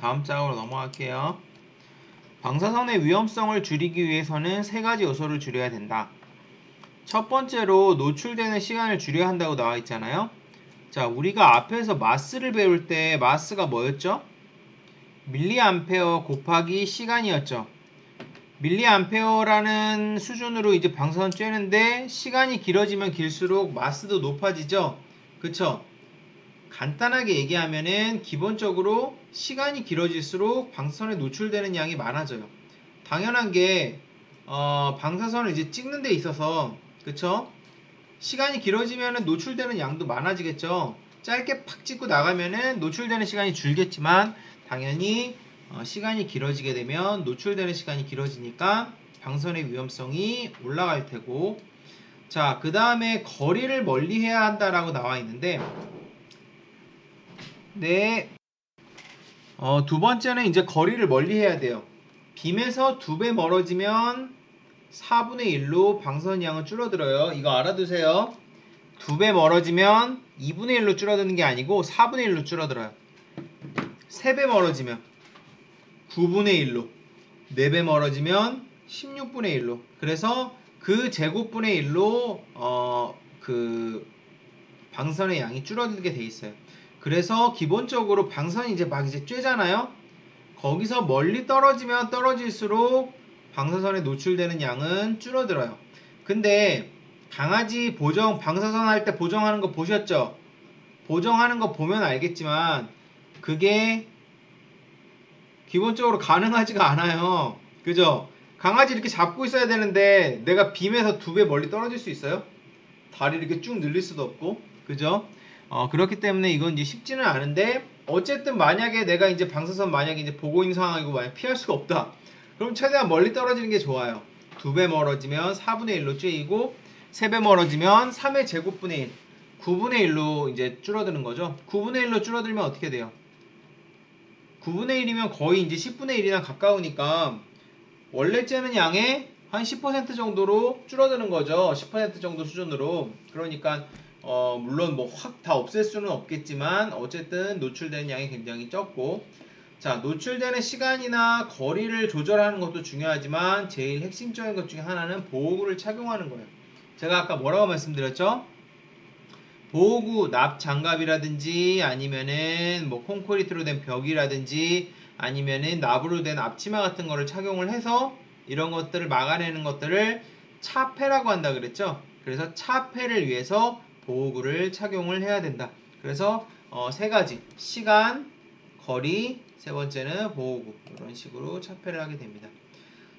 다음 작업으로 넘어갈게요. 방사선의 위험성을 줄이기 위해서는 세 가지 요소를 줄여야 된다. 첫 번째로 노출되는 시간을 줄여야 한다고 나와 있잖아요. 자, 우리가 앞에서 마스를 배울 때 마스가 뭐였죠? 밀리암페어 곱하기 시간이었죠. 밀리암페어라는 수준으로 이제 방사선 쬐는데 시간이 길어지면 길수록 마스도 높아지죠. 그쵸? 간단하게 얘기하면은 기본적으로 시간이 길어질수록 방사선에 노출되는 양이 많아져요. 당연한 게 방사선을 이제 찍는 데 있어서 그쵸? 시간이 길어지면은 노출되는 양도 많아지겠죠. 짧게 팍 찍고 나가면은 노출되는 시간이 줄겠지만 당연히 시간이 길어지게 되면 노출되는 시간이 길어지니까 방사선의 위험성이 올라갈 테고, 자, 그 다음에 거리를 멀리 해야 한다라고 나와 있는데, 네, 두 번째는 이제 거리를 멀리 해야 돼요. 빔에서 2배 멀어지면 4분의 1로 방사선 양은 줄어들어요. 이거 알아두세요. 2배 멀어지면 2분의 1로 줄어드는 게 아니고 4분의 1로 줄어들어요. 3배 멀어지면 9분의 1로, 4배 멀어지면 16분의 1로. 그래서 그 제곱분의 1로 그 방사선의 양이 줄어들게 돼 있어요. 그래서 기본적으로 방사선이 이제 막 이제 쬐잖아요. 거기서 멀리 떨어지면 떨어질수록 방사선에 노출되는 양은 줄어들어요. 근데 강아지 방사선 할 때 보정하는 거 보셨죠? 보정하는 거 보면 알겠지만 그게 기본적으로 가능하지가 않아요. 그죠? 강아지 이렇게 잡고 있어야 되는데 내가 빔에서 2배 멀리 떨어질 수 있어요? 다리 이렇게 쭉 늘릴 수도 없고, 그죠? 그렇기 때문에 이건 이제 쉽지는 않은데, 어쨌든 만약에 내가 이제 방사선 만약에 이제 보고 있는 상황이고 만약 피할 수가 없다. 그럼 최대한 멀리 떨어지는 게 좋아요. 2배 멀어지면 4분의 1로 줄이고, 3배 멀어지면 3의 제곱분의 1, 9분의 1로 이제 줄어드는 거죠. 9분의 1로 줄어들면 어떻게 돼요? 9분의 1이면 거의 이제 10분의 1이랑 가까우니까 원래 째는 양의 한 10% 정도로 줄어드는 거죠. 10% 정도 수준으로. 그러니까 물론 뭐 확 다 없앨 수는 없겠지만 어쨌든 노출되는 양이 굉장히 적고, 자, 노출되는 시간이나 거리를 조절하는 것도 중요하지만 제일 핵심적인 것 중에 하나는 보호구를 착용하는 거예요. 제가 아까 뭐라고 말씀드렸죠? 보호구 납 장갑이라든지 아니면은 뭐 콘크리트로 된 벽이라든지 아니면은 납으로 된 앞치마 같은 거를 착용을 해서 이런 것들을 막아내는 것들을 차폐라고 한다 그랬죠. 그래서 차폐를 위해서 보호구를 착용을 해야 된다. 그래서 세 가지: 시간, 거리, 세 번째는 보호구, 이런 식으로 차폐를 하게 됩니다.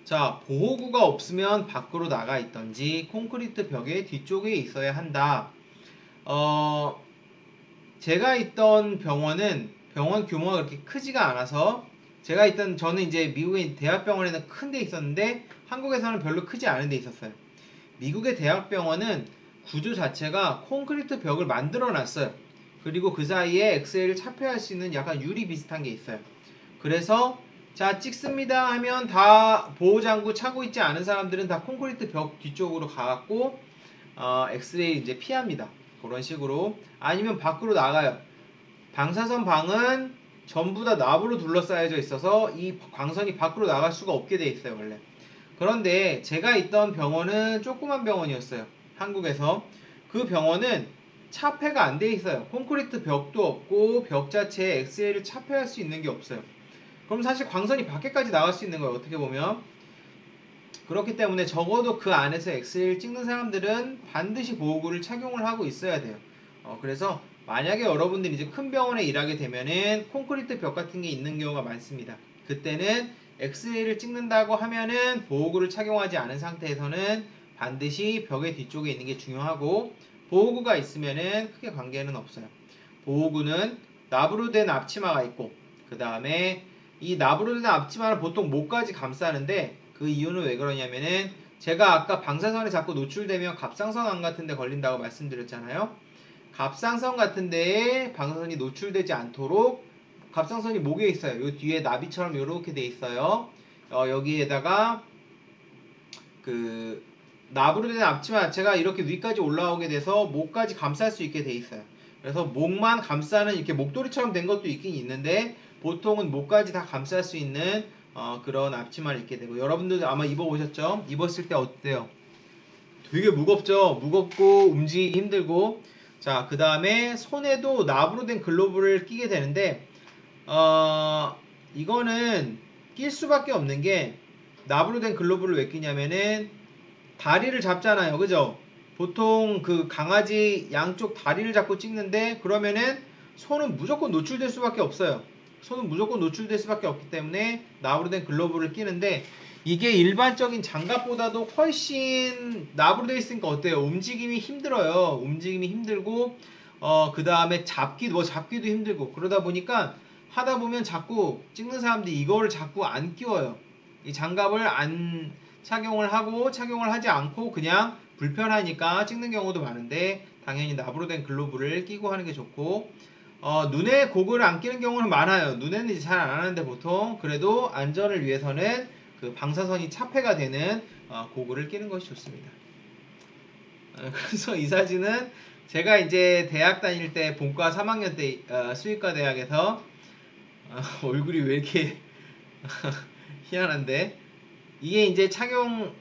자, 보호구가 없으면 밖으로 나가 있던지 콘크리트 벽의 뒤쪽에 있어야 한다. 어, 제가 있던 병원 규모가 그렇게 크지가 않아서, 저는 이제 미국의 대학병원에는 큰 데 있었는데 한국에서는 별로 크지 않은 데 있었어요. 미국의 대학병원은 구조 자체가 콘크리트 벽을 만들어 놨어요. 그리고 그 사이에 엑스레이를 차폐할 수 있는 약간 유리 비슷한 게 있어요. 그래서 자, 찍습니다 하면 다 보호장구 차고 있지 않은 사람들은 다 콘크리트 벽 뒤쪽으로 가갖고 엑스레이 이제 피합니다. 그런 식으로. 아니면 밖으로 나가요. 방사선 방은 전부 다 납으로 둘러싸여져 있어서 이 광선이 밖으로 나갈 수가 없게 돼 있어요, 원래. 그런데 제가 있던 병원은 조그만 병원이었어요. 한국에서. 그 병원은 차폐가 안 돼 있어요. 콘크리트 벽도 없고 벽 자체에 엑스레이를 차폐할 수 있는 게 없어요. 그럼 사실 광선이 밖에까지 나갈 수 있는 거예요, 어떻게 보면. 그렇기 때문에 적어도 그 안에서 엑스레이를 찍는 사람들은 반드시 보호구를 착용을 하고 있어야 돼요. 그래서 만약에 여러분들이 이제 큰 병원에 일하게 되면은 콘크리트 벽 같은 게 있는 경우가 많습니다. 그때는 엑스레이를 찍는다고 하면은 보호구를 착용하지 않은 상태에서는 반드시 벽의 뒤쪽에 있는 게 중요하고, 보호구가 있으면은 크게 관계는 없어요. 보호구는 납으로 된 앞치마가 있고, 그 다음에 이 납으로 된 앞치마는 보통 목까지 감싸는데, 그 이유는 왜 그러냐면은 제가 아까 방사선에 자꾸 노출되면 갑상선암 같은 데 걸린다고 말씀드렸잖아요. 갑상선 같은 데에 방사선이 노출되지 않도록 갑상선이 목에 있어요. 요 뒤에 나비처럼 이렇게 돼 있어요. 여기에다가 그 납으로 된 앞치마 자체가 이렇게 위까지 올라오게 돼서 목까지 감쌀 수 있게 돼 있어요. 그래서 목만 감싸는 이렇게 목도리처럼 된 것도 있긴 있는데 보통은 목까지 다 감쌀 수 있는 그런 앞치마를 입게 되고, 여러분들도 아마 입어보셨죠? 입었을 때 어때요? 되게 무겁죠? 무겁고 움직이기 힘들고. 자, 그 다음에 손에도 납으로 된 글로브를 끼게 되는데, 이거는 낄 수밖에 없는 게, 납으로 된 글로브를 왜 끼냐면은 다리를 잡잖아요, 그죠? 보통 그 강아지 양쪽 다리를 잡고 찍는데, 그러면은 손은 무조건 노출될 수밖에 없어요. 손은 무조건 노출될 수밖에 없기 때문에 납으로 된 글로브를 끼는데, 이게 일반적인 장갑보다도 훨씬 납으로 되어 있으니까 어때요? 움직임이 힘들어요. 움직임이 힘들고, 그 다음에 잡기도 힘들고, 그러다 보니까 하다 보면 자꾸 찍는 사람들이 이거를 자꾸 안 끼워요. 이 장갑을 안 착용을 하지 않고 그냥 불편하니까 찍는 경우도 많은데, 당연히 납으로 된 글로브를 끼고 하는 게 좋고, 눈에 고글을 안 끼는 경우는 많아요. 눈에는 이제 잘 안 하는데, 보통 그래도 안전을 위해서는 그 방사선이 차폐가 되는 고글을 끼는 것이 좋습니다. 그래서 이 사진은 제가 이제 대학 다닐 때 본과 3학년 때 수의과 대학에서 얼굴이 왜 이렇게 희한한데, 이게 이제 착용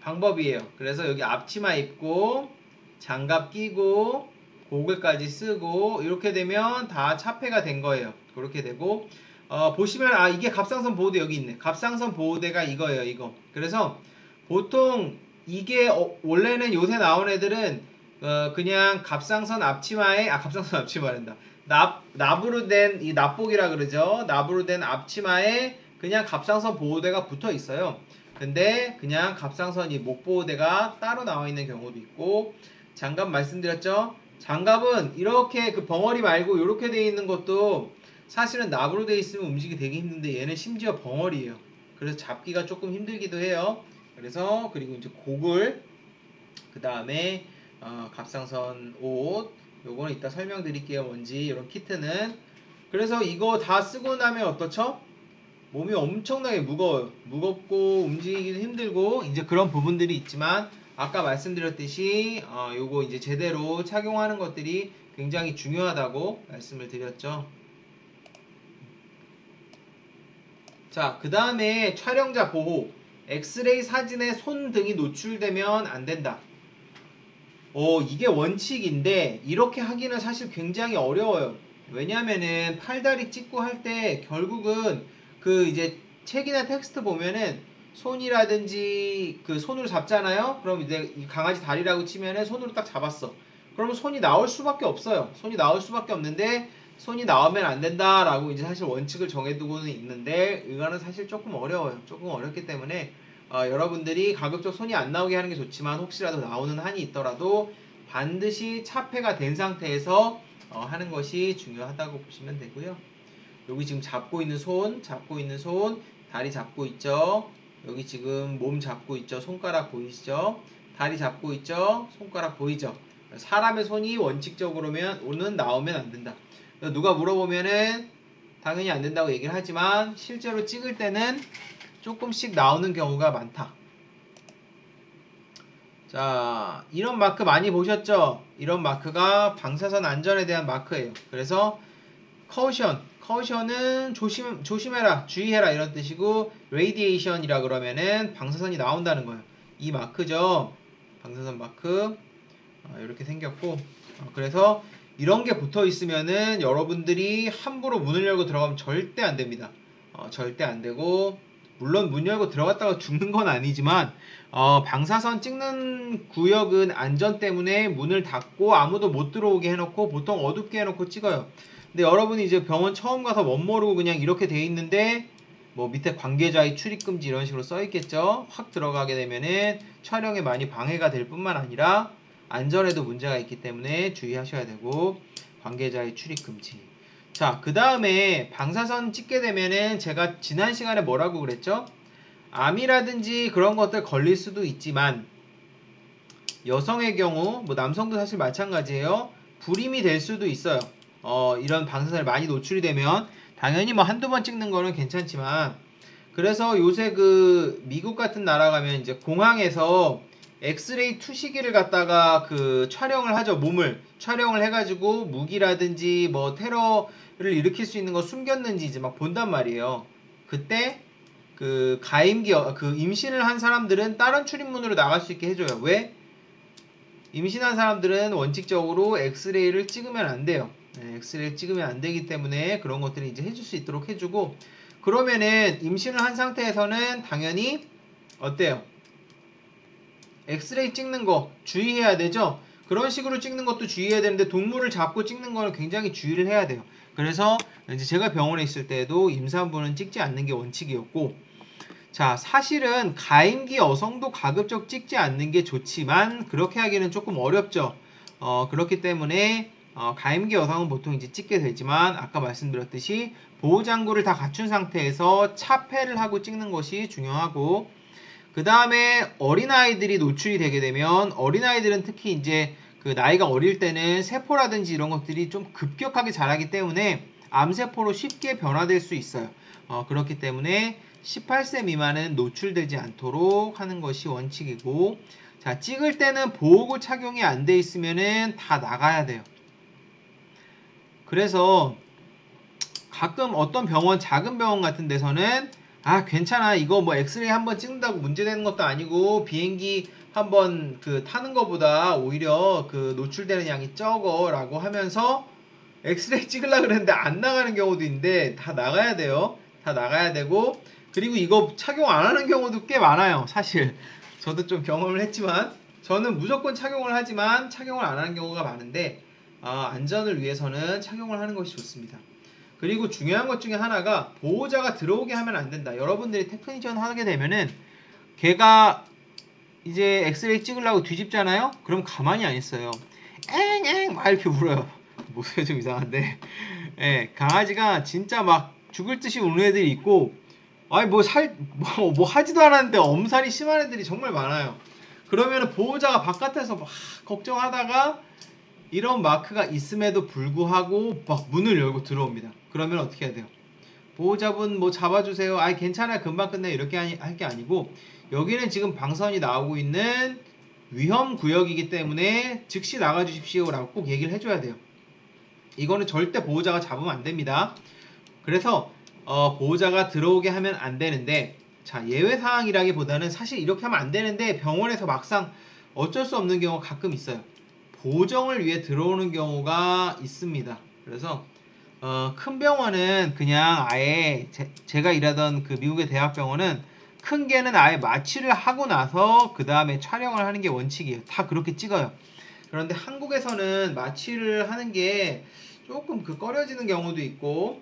방법이에요. 그래서 여기 앞치마 입고 장갑 끼고 고글까지 쓰고 이렇게 되면 다 차폐가 된 거예요. 그렇게 되고, 보시면 이게 갑상선 보호대 여기 있네. 갑상선 보호대가 이거예요, 이거. 그래서 보통 이게 원래는 요새 나온 애들은 그냥 갑상선 앞치마에 갑상선 앞치마란다. 납으로 된 이 납복이라 그러죠. 납으로 된 앞치마에 그냥 갑상선 보호대가 붙어 있어요. 근데 그냥 갑상선이 목보호대가 따로 나와 있는 경우도 있고, 장갑 말씀드렸죠? 장갑은 이렇게 그 벙어리 말고 이렇게 돼 있는 것도 사실은 납으로 돼 있으면 움직이기 되게 힘든데, 얘는 심지어 벙어리예요. 그래서 잡기가 조금 힘들기도 해요. 그래서 그리고 이제 고글, 그 다음에 갑상선 옷, 요거는 이따 설명드릴게요. 뭔지 이런 키트는. 그래서 이거 다 쓰고 나면 어떻죠? 몸이 엄청나게 무거워요. 무겁고 움직이기도 힘들고 이제 그런 부분들이 있지만, 아까 말씀드렸듯이 요거 이제 제대로 착용하는 것들이 굉장히 중요하다고 말씀을 드렸죠. 자, 그 다음에 촬영자 보호. 엑스레이 사진에 손 등이 노출되면 안 된다. 이게 원칙인데 이렇게 하기는 사실 굉장히 어려워요. 왜냐면은 팔다리 찍고 할 때 결국은 그 이제 책이나 텍스트 보면은 손이라든지 그 손으로 잡잖아요. 그럼 이제 이 강아지 다리라고 치면은 손으로 딱 잡았어. 그러면 손이 나올 수밖에 없어요. 손이 나올 수밖에 없는데, 손이 나오면 안 된다라고 이제 사실 원칙을 정해두고는 있는데, 이거는 사실 조금 어려워요. 조금 어렵기 때문에 여러분들이 가급적 손이 안 나오게 하는 게 좋지만, 혹시라도 나오는 한이 있더라도 반드시 차폐가 된 상태에서 하는 것이 중요하다고 보시면 되고요. 여기 지금 잡고 있는 손, 다리 잡고 있죠. 여기 지금 몸 잡고 있죠. 손가락 보이시죠? 다리 잡고 있죠. 손가락 보이죠? 사람의 손이 원칙적으로는 나오면 안 된다. 누가 물어보면은 당연히 안 된다고 얘기를 하지만, 실제로 찍을 때는 조금씩 나오는 경우가 많다. 자, 이런 마크 많이 보셨죠? 이런 마크가 방사선 안전에 대한 마크예요. 그래서 커션은 조심해라, 주의해라 이런 뜻이고, 레디에이션이라 그러면은 방사선이 나온다는 거예요. 이 마크죠. 방사선 마크. 이렇게 생겼고, 그래서 이런 게 붙어 있으면은 여러분들이 함부로 문을 열고 들어가면 절대 안 됩니다. 절대 안 되고, 물론 문 열고 들어갔다가 죽는 건 아니지만, 방사선 찍는 구역은 안전 때문에 문을 닫고 아무도 못 들어오게 해놓고, 보통 어둡게 해놓고 찍어요. 근데 여러분이 이제 병원 처음 가서 멋모르고 그냥 이렇게 돼 있는데, 뭐 밑에 관계자의 출입금지 이런 식으로 써 있겠죠. 확 들어가게 되면은 촬영에 많이 방해가 될 뿐만 아니라 안전에도 문제가 있기 때문에 주의하셔야 되고, 관계자의 출입금지. 자, 그 다음에 방사선 찍게 되면은 제가 지난 시간에 뭐라고 그랬죠? 암이라든지 그런 것들 걸릴 수도 있지만, 여성의 경우, 뭐 남성도 사실 마찬가지예요. 불임이 될 수도 있어요. 이런 방사선에 많이 노출이 되면 당연히 뭐 한두 번 찍는 거는 괜찮지만, 그래서 요새 그 미국 같은 나라 가면 이제 공항에서 엑스레이 투시기를 갖다가 그 촬영을 하죠. 몸을 촬영을 해가지고 무기라든지 뭐 테러 일으킬 수 있는 거 숨겼는지 이제 막 본단 말이에요. 그때 그 가임기 그 임신을 한 사람들은 다른 출입문으로 나갈 수 있게 해줘요. 왜? 임신한 사람들은 원칙적으로 엑스레이를 찍으면 안 돼요. 네, 엑스레이 찍으면 안 되기 때문에 그런 것들을 이제 해줄 수 있도록 해주고, 그러면은 임신을 한 상태에서는 당연히 어때요? 엑스레이 찍는 거 주의해야 되죠? 그런 식으로 찍는 것도 주의해야 되는데 동물을 잡고 찍는 거는 굉장히 주의를 해야 돼요. 그래서 이제 제가 병원에 있을 때도 임산부는 찍지 않는 게 원칙이었고, 자, 사실은 가임기 여성도 가급적 찍지 않는 게 좋지만 그렇게 하기는 조금 어렵죠. 그렇기 때문에 가임기 여성은 보통 이제 찍게 되지만 아까 말씀드렸듯이 보호장구를 다 갖춘 상태에서 차폐를 하고 찍는 것이 중요하고, 그 다음에 어린아이들이 노출이 되게 되면 어린아이들은 특히 이제 그 나이가 어릴 때는 세포라든지 이런 것들이 좀 급격하게 자라기 때문에 암세포로 쉽게 변화될 수 있어요. 그렇기 때문에 18세 미만은 노출되지 않도록 하는 것이 원칙이고, 자, 찍을 때는 보호구 착용이 안 돼 있으면은 다 나가야 돼요. 그래서 가끔 어떤 병원, 작은 병원 같은 데서는 괜찮아, 이거 뭐 엑스레이 한번 찍는다고 문제되는 것도 아니고 비행기 한번 그 타는 것보다 오히려 그 노출되는 양이 적어 라고 하면서 엑스레이 찍으려고 그랬는데 안 나가는 경우도 있는데 다 나가야 돼요. 다 나가야 되고, 그리고 이거 착용 안 하는 경우도 꽤 많아요. 사실 저도 좀 경험을 했지만 저는 무조건 착용을 하지만 착용을 안 하는 경우가 많은데, 안전을 위해서는 착용을 하는 것이 좋습니다. 그리고 중요한 것 중에 하나가 보호자가 들어오게 하면 안 된다. 여러분들이 테크니션 하게 되면은 걔가 이제 엑스레이 찍으려고 뒤집잖아요? 그럼 가만히 안 있어요. 엥엥 막 이렇게 울어요. 목소리가 좀 이상한데, 예, 강아지가 진짜 막 죽을 듯이 우는 애들이 있고, 아니 뭐 하지도 않았는데 엄살이 심한 애들이 정말 많아요. 그러면은 보호자가 바깥에서 막 걱정하다가 이런 마크가 있음에도 불구하고 막 문을 열고 들어옵니다. 그러면 어떻게 해야 돼요? 보호자분 뭐 잡아주세요. 괜찮아요, 금방 끝내, 이렇게 할 게 아니고, 여기는 지금 방선이 나오고 있는 위험 구역이기 때문에 즉시 나가주십시오 라고 꼭 얘기를 해줘야 돼요. 이거는 절대 보호자가 잡으면 안 됩니다. 그래서 보호자가 들어오게 하면 안 되는데, 자, 예외 사항이라기보다는 사실 이렇게 하면 안 되는데 병원에서 막상 어쩔 수 없는 경우가 가끔 있어요. 보정을 위해 들어오는 경우가 있습니다. 그래서 큰 병원은 그냥 아예 제가 일하던 그 미국의 대학병원은 큰 개는 아예 마취를 하고 나서 그 다음에 촬영을 하는 게 원칙이에요. 다 그렇게 찍어요. 그런데 한국에서는 마취를 하는 게 조금 꺼려지는 경우도 있고,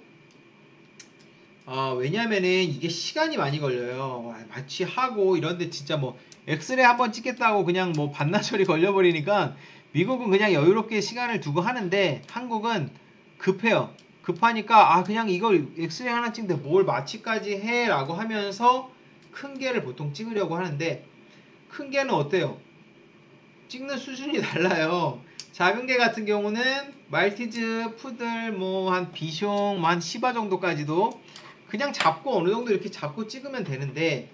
왜냐면은 이게 시간이 많이 걸려요. 마취하고 이런데 진짜 뭐 엑스레이 한번 찍겠다고 그냥 뭐 반나절이 걸려버리니까 미국은 그냥 여유롭게 시간을 두고 하는데 한국은 급해요. 급하니까 그냥 이걸 엑스레이 하나 찍는데 뭘 마취까지 해 라고 하면서 큰 개를 보통 찍으려고 하는데, 큰 개는 어때요? 찍는 수준이 달라요. 작은 개 같은 경우는 말티즈, 푸들, 뭐 한 비숑, 한 시바 정도까지도 그냥 잡고 어느 정도 이렇게 잡고 찍으면 되는데,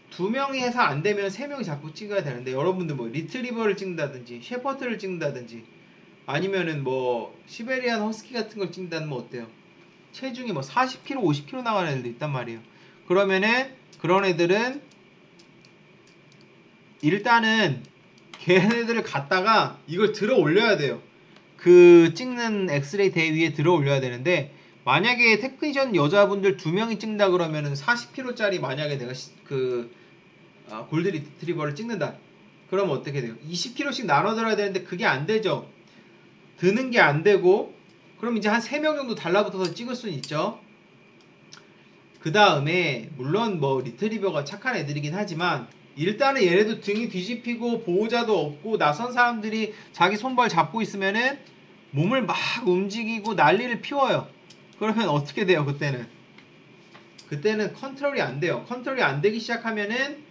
두 명이 해서 안 되면 세 명이 잡고 찍어야 되는데, 여러분들 뭐 리트리버를 찍는다든지 셰퍼드를 찍는다든지 아니면은 뭐 시베리안 허스키 같은 걸 찍는다면 어때요? 체중이 뭐 40kg, 50kg 나가는 애들도 있단 말이에요. 그러면은 그런 애들은 일단은 걔네들을 갖다가 이걸 들어 올려야 돼요. 그 찍는 엑스레이 대 위에 들어 올려야 되는데, 만약에 테크니션 여자분들 2명이 찍는다 그러면은 40kg짜리 만약에 내가 골드 리트리버를 찍는다. 그러면 어떻게 돼요? 20kg씩 나눠 들어야 되는데 그게 안 되죠. 드는 게 안 되고, 그럼 이제 한 3명 정도 달라붙어서 찍을 수는 있죠. 그 다음에 물론 뭐 리트리버가 착한 애들이긴 하지만 일단은 얘네도 등이 뒤집히고 보호자도 없고 낯선 사람들이 자기 손발 잡고 있으면은 몸을 막 움직이고 난리를 피워요. 그러면 어떻게 돼요? 그때는 컨트롤이 안 돼요. 컨트롤이 안 되기 시작하면은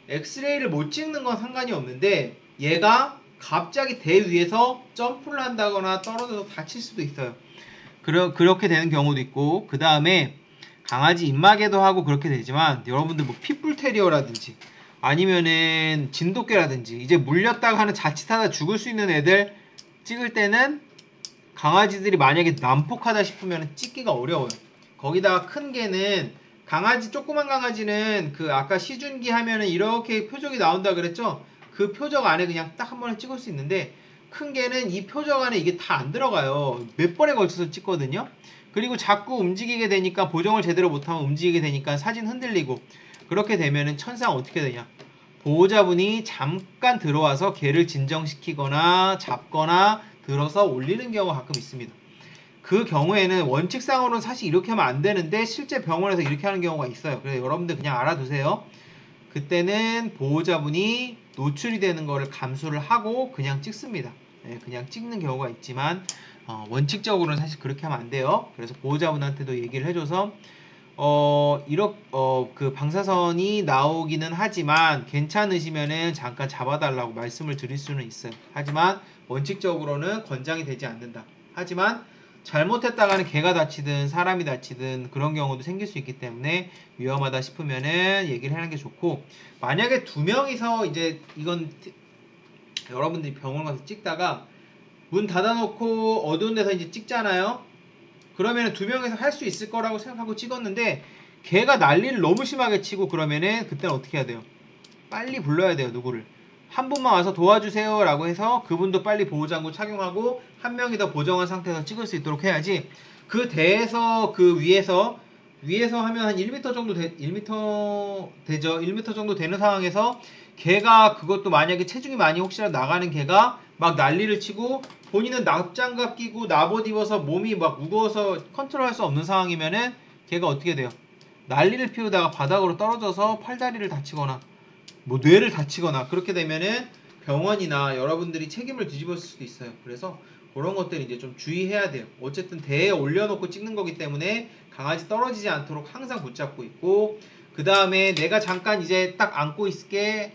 엑스레이를 못 찍는 건 상관이 없는데 얘가 갑자기 대 위에서 점프를 한다거나 떨어져서 다칠 수도 있어요. 그렇게 되는 경우도 있고, 그 다음에 강아지 입마개도 하고 그렇게 되지만 여러분들 뭐 핏불 테리어라든지 아니면은 진돗개라든지 이제 물렸다가 하는 자칫하다 죽을 수 있는 애들 찍을 때는 강아지들이 만약에 난폭하다 싶으면 찍기가 어려워요. 거기다가 큰 개는 강아지 조그만 강아지는 그 아까 시준기 하면은 이렇게 표적이 나온다 그랬죠? 그 표적 안에 그냥 딱 한 번에 찍을 수 있는데 큰 개는 이 표적 안에 이게 다 안 들어가요. 몇 번에 걸쳐서 찍거든요. 그리고 자꾸 움직이게 되니까 보정을 제대로 못하면 움직이게 되니까 사진 흔들리고 그렇게 되면은 천상 어떻게 되냐? 보호자분이 잠깐 들어와서 개를 진정시키거나 잡거나 들어서 올리는 경우가 가끔 있습니다. 그 경우에는 원칙상으로는 사실 이렇게 하면 안 되는데 실제 병원에서 이렇게 하는 경우가 있어요. 그래서 여러분들 그냥 알아두세요. 그때는 보호자분이 노출이 되는 거를 감수를 하고 그냥 찍습니다. 네, 그냥 찍는 경우가 있지만 원칙적으로는 사실 그렇게 하면 안 돼요. 그래서 보호자분한테도 얘기를 해줘서 그 방사선이 나오기는 하지만 괜찮으시면은 잠깐 잡아달라고 말씀을 드릴 수는 있어요. 하지만 원칙적으로는 권장이 되지 않는다. 하지만 잘못했다가는 개가 다치든 사람이 다치든 그런 경우도 생길 수 있기 때문에 위험하다 싶으면은 얘기를 하는 게 좋고, 만약에 두 명이서 이제 이건 여러분들이 병원 가서 찍다가 문 닫아놓고 어두운 데서 이제 찍잖아요. 그러면은 두 명이서 할 수 있을 거라고 생각하고 찍었는데 걔가 난리를 너무 심하게 치고 그러면은 그때는 어떻게 해야 돼요? 빨리 불러야 돼요. 누구를? 한 분만 와서 도와주세요 라고 해서 그분도 빨리 보호장구 착용하고 한 명이 더 보정한 상태에서 찍을 수 있도록 해야지. 그 대에서 그 위에서 하면 한 1m 정도 1m 되죠. 1m 정도 되는 상황에서 걔가 그것도 만약에 체중이 많이 혹시라도 나가는 걔가 막 난리를 치고 본인은 납장갑 끼고 납옷 입어서 몸이 막 무거워서 컨트롤할 수 없는 상황이면은 걔가 어떻게 돼요? 난리를 피우다가 바닥으로 떨어져서 팔다리를 다치거나 뭐 뇌를 다치거나 그렇게 되면은 병원이나 여러분들이 책임을 뒤집었을 수도 있어요. 그래서 그런 것들 이제 좀 주의해야 돼요. 어쨌든 대에 올려놓고 찍는 거기 때문에 강아지 떨어지지 않도록 항상 붙잡고 있고, 그 다음에 내가 잠깐 이제 딱 안고 있을게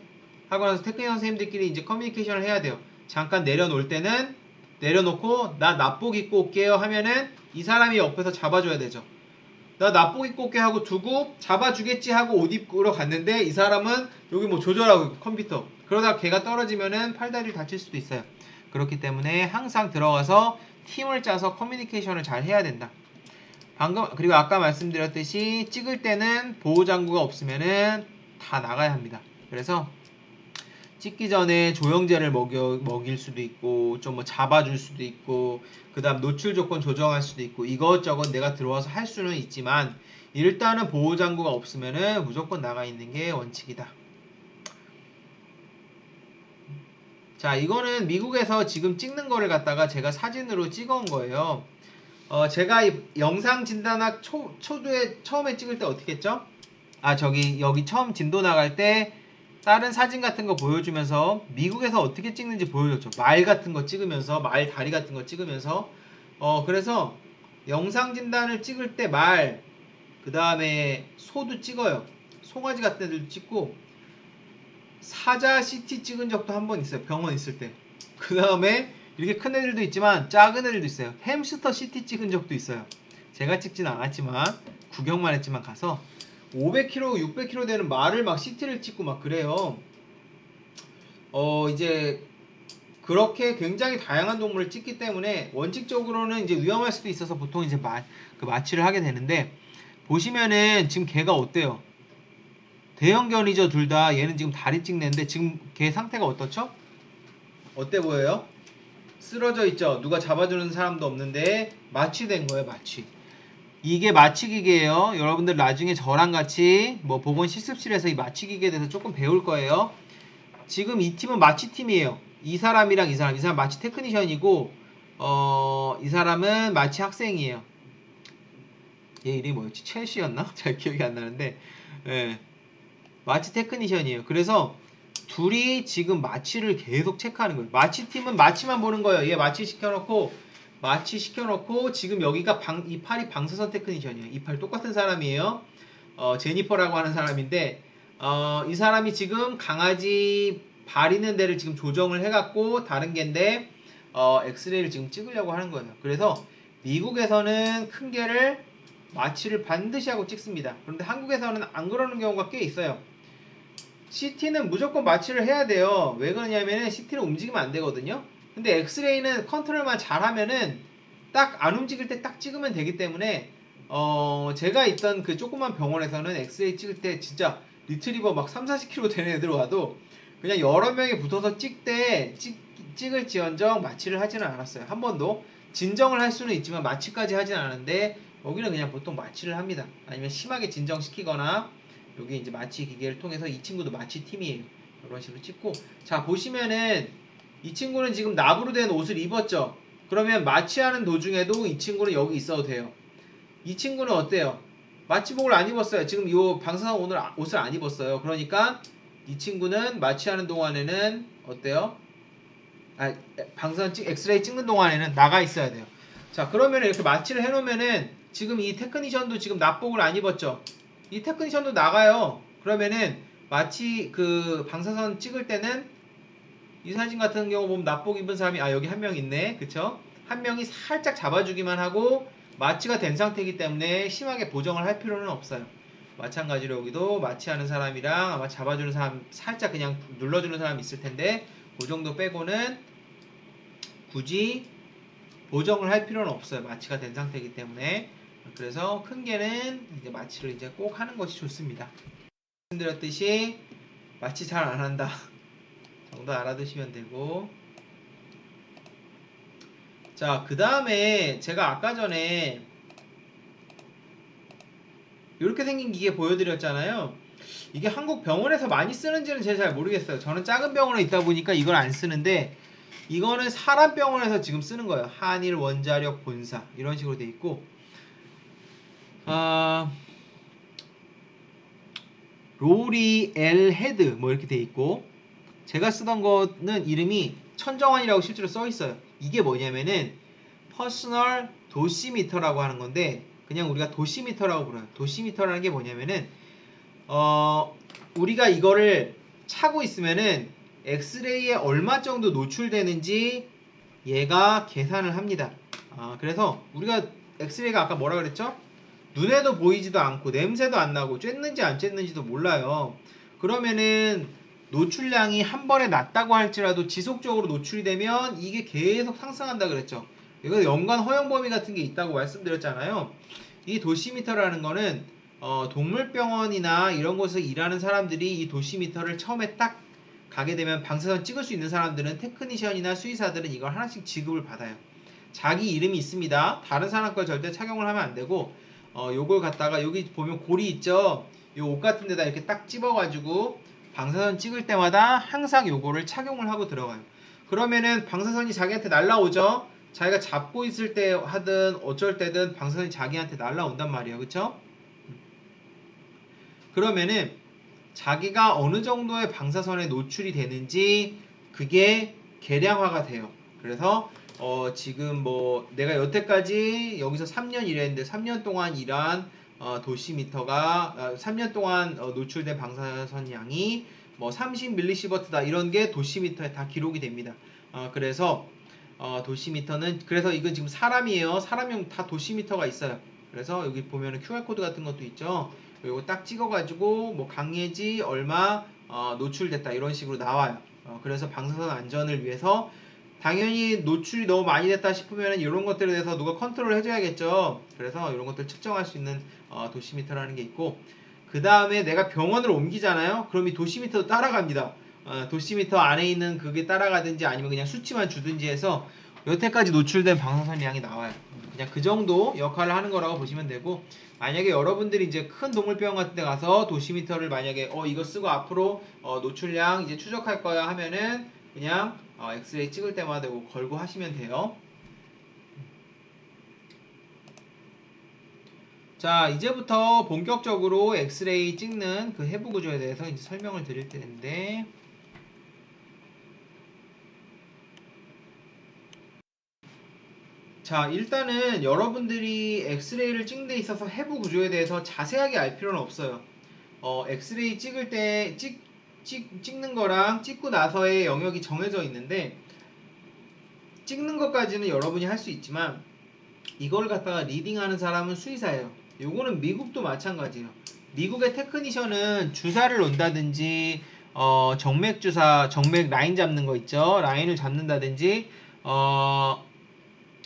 하고 나서 테크니션 선생님들끼리 이제 커뮤니케이션을 해야 돼요. 잠깐 내려놓을 때는 내려놓고 나 납복 입고 올게요 하면은 이 사람이 옆에서 잡아줘야 되죠. 나 납복 입고 올게 하고 두고 잡아주겠지 하고 옷 입으러 갔는데 이 사람은 여기 뭐 조절하고 있고 컴퓨터 그러다가 걔가 떨어지면은 팔다리를 다칠 수도 있어요. 그렇기 때문에 항상 들어가서 팀을 짜서 커뮤니케이션을 잘 해야 된다. 그리고 아까 말씀드렸듯이 찍을 때는 보호장구가 없으면은 다 나가야 합니다. 그래서 찍기 전에 조영제를 먹일 수도 있고 좀 뭐 잡아줄 수도 있고 그 다음 노출 조건 조정할 수도 있고 이것저것 내가 들어와서 할 수는 있지만 일단은 보호장구가 없으면은 무조건 나가 있는 게 원칙이다. 자, 이거는 미국에서 지금 찍는 거를 갖다가 제가 사진으로 찍어온 거예요. 제가 이 영상 진단학 초두에 처음에 찍을 때 어떻게 했죠? 여기 처음 진도 나갈 때 다른 사진 같은 거 보여주면서 미국에서 어떻게 찍는지 보여줬죠. 말 같은 거 찍으면서, 말 다리 같은 거 찍으면서. 그래서 영상 진단을 찍을 때 말, 그 다음에 소도 찍어요. 송아지 같은 애들도 찍고, 사자 CT 찍은 적도 한 번 있어요. 병원 있을 때. 그 다음에 이렇게 큰 애들도 있지만 작은 애들도 있어요. 햄스터 CT 찍은 적도 있어요. 제가 찍진 않았지만 구경만 했지만 가서 500kg, 600kg 되는 말을 막 CT를 찍고 막 그래요. 이제 그렇게 굉장히 다양한 동물을 찍기 때문에 원칙적으로는 이제 위험할 수도 있어서 보통 이제 마취를 하게 되는데, 보시면은 지금 걔가 어때요? 대형견이죠, 둘 다. 얘는 지금 다리 찍는데 지금 걔 상태가 어떻죠? 어때 보여요? 쓰러져 있죠. 누가 잡아주는 사람도 없는데 마취된 거예요, 마취. 이게 마취기계예요. 여러분들 나중에 저랑 같이 뭐 보건 실습실에서 이 마취기계에 대해서 조금 배울 거예요. 지금 이 팀은 마취팀이에요. 이 사람이랑 이 사람 마취 테크니션이고 이 사람은 마취 학생이에요. 얘 이름이 뭐였지? 첼시였나? 잘 기억이 안 나는데 예. 마취 테크니션이에요. 그래서 둘이 지금 마취를 계속 체크하는 거예요. 마취팀은 마취만 보는 거예요. 얘 마취 시켜놓고 지금 여기가 이 팔이 방사선 테크니션이에요. 이 팔 똑같은 사람이에요. 제니퍼라고 하는 사람인데 이 사람이 지금 강아지 발 있는 데를 지금 조정을 해갖고 다른 개인데 엑스레이를 지금 찍으려고 하는 거예요. 그래서 미국에서는 큰 개를 마취를 반드시 하고 찍습니다. 그런데 한국에서는 안 그러는 경우가 꽤 있어요. CT는 무조건 마취를 해야 돼요. 왜 그러냐면은 CT는 움직이면 안 되거든요. 근데 엑스레이는 컨트롤만 잘하면은 딱 안 움직일 때 딱 찍으면 되기 때문에 제가 있던 그 조그만 병원에서는 엑스레이 찍을 때 진짜 리트리버 막 3, 40kg 되는 애들 와도 그냥 여러 명이 붙어서 찍을지언정 마취를 하지는 않았어요. 한 번도. 진정을 할 수는 있지만 마취까지 하진 않은데 여기는 그냥 보통 마취를 합니다. 아니면 심하게 진정시키거나 여기 이제 마취 기계를 통해서 이 친구도 마취 팀이에요. 이런 식으로 찍고 자 보시면은 이 친구는 지금 납으로 된 옷을 입었죠. 그러면 마취하는 도중에도 이 친구는 여기 있어도 돼요. 이 친구는 어때요? 마취복을 안 입었어요. 지금 이 방사선 오늘 옷을 안 입었어요. 그러니까 이 친구는 마취하는 동안에는 어때요? 방사선 엑스레이 찍는 동안에는 나가 있어야 돼요. 자 그러면 이렇게 마취를 해놓으면은 지금 이 테크니션도 지금 납복을 안 입었죠. 이 테크니션도 나가요. 그러면은 마치 그 방사선 찍을 때는 이 사진 같은 경우 보면 납복 입은 사람이 여기 한 명 있네. 그쵸? 한 명이 살짝 잡아주기만 하고 마취가 된 상태이기 때문에 심하게 보정을 할 필요는 없어요. 마찬가지로 여기도 마취하는 사람이랑 아마 잡아주는 사람 살짝 그냥 눌러주는 사람이 있을 텐데 그 정도 빼고는 굳이 보정을 할 필요는 없어요. 마취가 된 상태이기 때문에. 그래서 큰 개는 이제 마취를 이제 꼭 하는 것이 좋습니다. 말씀드렸듯이 마취 잘 안 한다 정도 알아두시면 되고. 자, 그 다음에 제가 아까 전에 이렇게 생긴 기계 보여드렸잖아요. 이게 한국 병원에서 많이 쓰는지는 제가 잘 모르겠어요. 저는 작은 병원에 있다 보니까 이걸 안 쓰는데 이거는 사람 병원에서 지금 쓰는 거예요. 한일 원자력 본사 이런 식으로 돼 있고 로리 엘 헤드 뭐 이렇게 돼 있고 제가 쓰던 거는 이름이 천정환이라고 실제로 써 있어요. 이게 뭐냐면은 퍼스널 도시미터라고 하는 건데 그냥 우리가 도시미터라고 불러요. 도시미터라는 게 뭐냐면은 우리가 이거를 차고 있으면은 엑스레이에 얼마 정도 노출되는지 얘가 계산을 합니다. 그래서 우리가 엑스레이가 아까 뭐라 그랬죠? 눈에도 보이지도 않고 냄새도 안 나고 쬐는지 안 쬐는지도 몰라요. 그러면은 노출량이 한 번에 낮다고 할지라도 지속적으로 노출이 되면 이게 계속 상승한다 그랬죠. 이거 연간 허용 범위 같은 게 있다고 말씀드렸잖아요. 이 도시미터라는 거는 동물병원이나 이런 곳에서 일하는 사람들이 이 도시미터를 처음에 딱 가게 되면 방사선 찍을 수 있는 사람들은 테크니션이나 수의사들은 이걸 하나씩 지급을 받아요. 자기 이름이 있습니다. 다른 사람 걸 절대 착용을 하면 안 되고 요걸 갖다가 여기 보면 고리 있죠. 요 옷 같은 데다 이렇게 딱 집어가지고 방사선 찍을 때마다 항상 요거를 착용을 하고 들어가요. 그러면은 방사선이 자기한테 날라오죠. 자기가 잡고 있을 때 하든 어쩔 때든 방사선이 자기한테 날라온단 말이에요. 그쵸? 그러면은 자기가 어느 정도의 방사선에 노출이 되는지 그게 계량화가 돼요. 그래서 지금 뭐 내가 여태까지 여기서 3년 일했는데 3년 동안 일한 도시미터가 3년 동안 노출된 방사선 양이 뭐 30mS다 이런 게 도시미터에 다 기록이 됩니다. 그래서 도시미터는 그래서 이건 지금 사람이에요. 사람용 다 도시미터가 있어요. 그래서 여기 보면은 QR코드 같은 것도 있죠. 이거 딱 찍어가지고 뭐 강예지 얼마 노출됐다 이런 식으로 나와요. 그래서 방사선 안전을 위해서 당연히 노출이 너무 많이 됐다 싶으면 이런 것들에 대해서 누가 컨트롤을 해줘야겠죠. 그래서 이런 것들 측정할 수 있는 도시미터라는 게 있고 그 다음에 내가 병원을 옮기잖아요. 그럼 이 도시미터도 따라갑니다. 도시미터 안에 있는 그게 따라가든지 아니면 그냥 수치만 주든지 해서 여태까지 노출된 방사선 양이 나와요. 그냥 그 정도 역할을 하는 거라고 보시면 되고 만약에 여러분들이 이제 큰 동물병원 같은 데 가서 도시미터를 만약에 이거 쓰고 앞으로 노출량 이제 추적할 거야 하면은 그냥 엑스레이 찍을 때마다 이거 걸고 하시면 돼요. 자 이제부터 본격적으로 엑스레이 찍는 그 해부 구조에 대해서 이제 설명을 드릴 텐데 자 일단은 여러분들이 엑스레이를 찍는 데 있어서 해부 구조에 대해서 자세하게 알 필요는 없어요. 엑스레이 찍을 때 찍는 거랑 찍고 나서의 영역이 정해져 있는데 찍는 것까지는 여러분이 할 수 있지만 이걸 갖다가 리딩하는 사람은 수의사예요. 요거는 미국도 마찬가지예요. 미국의 테크니션은 주사를 놓는다든지 정맥 주사, 정맥 라인 잡는 거 있죠. 라인을 잡는다든지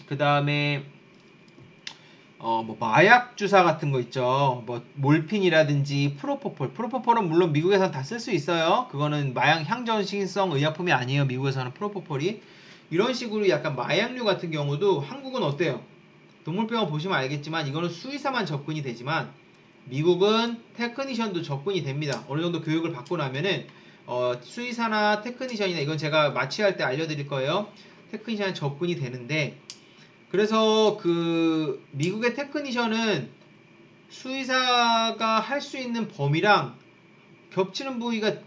그 다음에 뭐 마약 주사 같은 거 있죠. 뭐 몰핀이라든지 프로포폴은 물론 미국에서는 다 쓸 수 있어요. 그거는 마약 향정신성 의약품이 아니에요. 미국에서는 프로포폴이 이런 식으로 약간 마약류 같은 경우도 한국은 어때요? 동물병원 보시면 알겠지만 이거는 수의사만 접근이 되지만 미국은 테크니션도 접근이 됩니다. 어느 정도 교육을 받고 나면은 수의사나 테크니션이나 이건 제가 마취할 때 알려드릴 거예요. 테크니션 접근이 되는데 그래서 그 미국의 테크니션은 수의사가 할 수 있는 범위랑 겹치는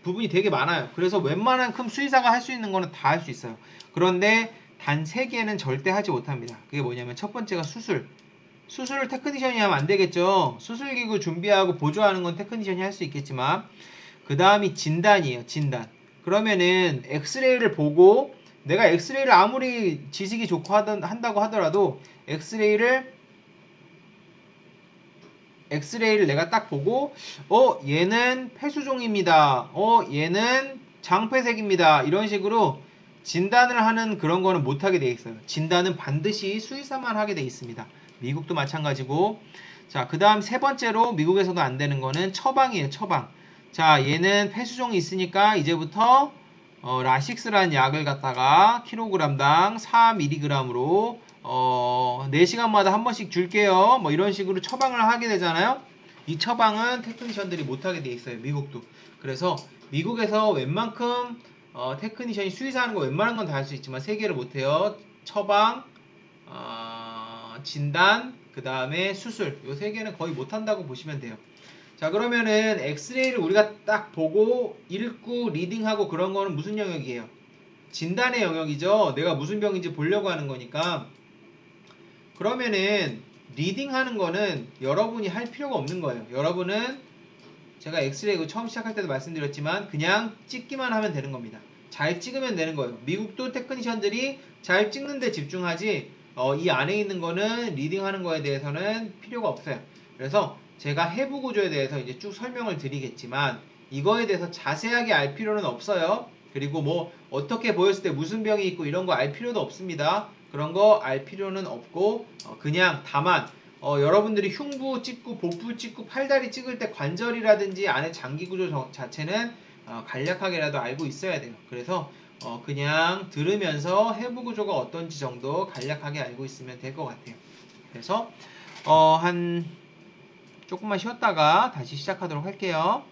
부분이 되게 많아요. 그래서 웬만한큼 수의사가 할 수 있는 거는 다 할 수 있어요. 그런데 단 3개는 절대 하지 못합니다. 그게 뭐냐면 첫 번째가 수술. 수술을 테크니션이 하면 안 되겠죠. 수술기구 준비하고 보조하는 건 테크니션이 할 수 있겠지만 그 다음이 진단이에요. 진단. 그러면은 엑스레이를 보고 내가 엑스레이를 아무리 지식이 좋고 한다고 하더라도 엑스레이를 내가 딱 보고 얘는 폐수종입니다. 얘는 장폐색입니다. 이런 식으로 진단을 하는 그런 거는 못하게 돼 있어요. 진단은 반드시 수의사만 하게 돼 있습니다. 미국도 마찬가지고 자, 그 다음 세 번째로 미국에서도 안 되는 거는 처방이에요. 처방. 자, 얘는 폐수종이 있으니까 이제부터 라식스라는 약을 갖다가 킬로그램당 4mg으로 4시간마다 한 번씩 줄게요. 뭐 이런 식으로 처방을 하게 되잖아요. 이 처방은 테크니션들이 못하게 돼 있어요. 미국도. 그래서 미국에서 웬만큼 테크니션이 수의사 하는 거 웬만한 건 다 할 수 있지만 3개를 못해요. 처방, 진단, 그 다음에 수술. 요 3개는 거의 못한다고 보시면 돼요. 자, 그러면은 엑스레이를 우리가 딱 보고 읽고 리딩하고 그런 거는 무슨 영역이에요? 진단의 영역이죠. 내가 무슨 병인지 보려고 하는 거니까. 그러면은 리딩하는 거는 여러분이 할 필요가 없는 거예요. 여러분은 제가 엑스레이 처음 시작할 때도 말씀드렸지만 그냥 찍기만 하면 되는 겁니다. 잘 찍으면 되는 거예요. 미국도 테크니션들이 잘 찍는 데 집중하지 이 안에 있는 거는 리딩하는 거에 대해서는 필요가 없어요. 그래서 제가 해부 구조에 대해서 이제 쭉 설명을 드리겠지만 이거에 대해서 자세하게 알 필요는 없어요. 그리고 뭐 어떻게 보였을 때 무슨 병이 있고 이런 거 알 필요도 없습니다. 그런 거 알 필요는 없고 그냥 다만 여러분들이 흉부 찍고 복부 찍고 팔다리 찍을 때 관절이라든지 안에 장기 구조 자체는 간략하게라도 알고 있어야 돼요. 그래서 그냥 들으면서 해부 구조가 어떤지 정도 간략하게 알고 있으면 될 것 같아요. 그래서 한 조금만 쉬었다가 다시 시작하도록 할게요.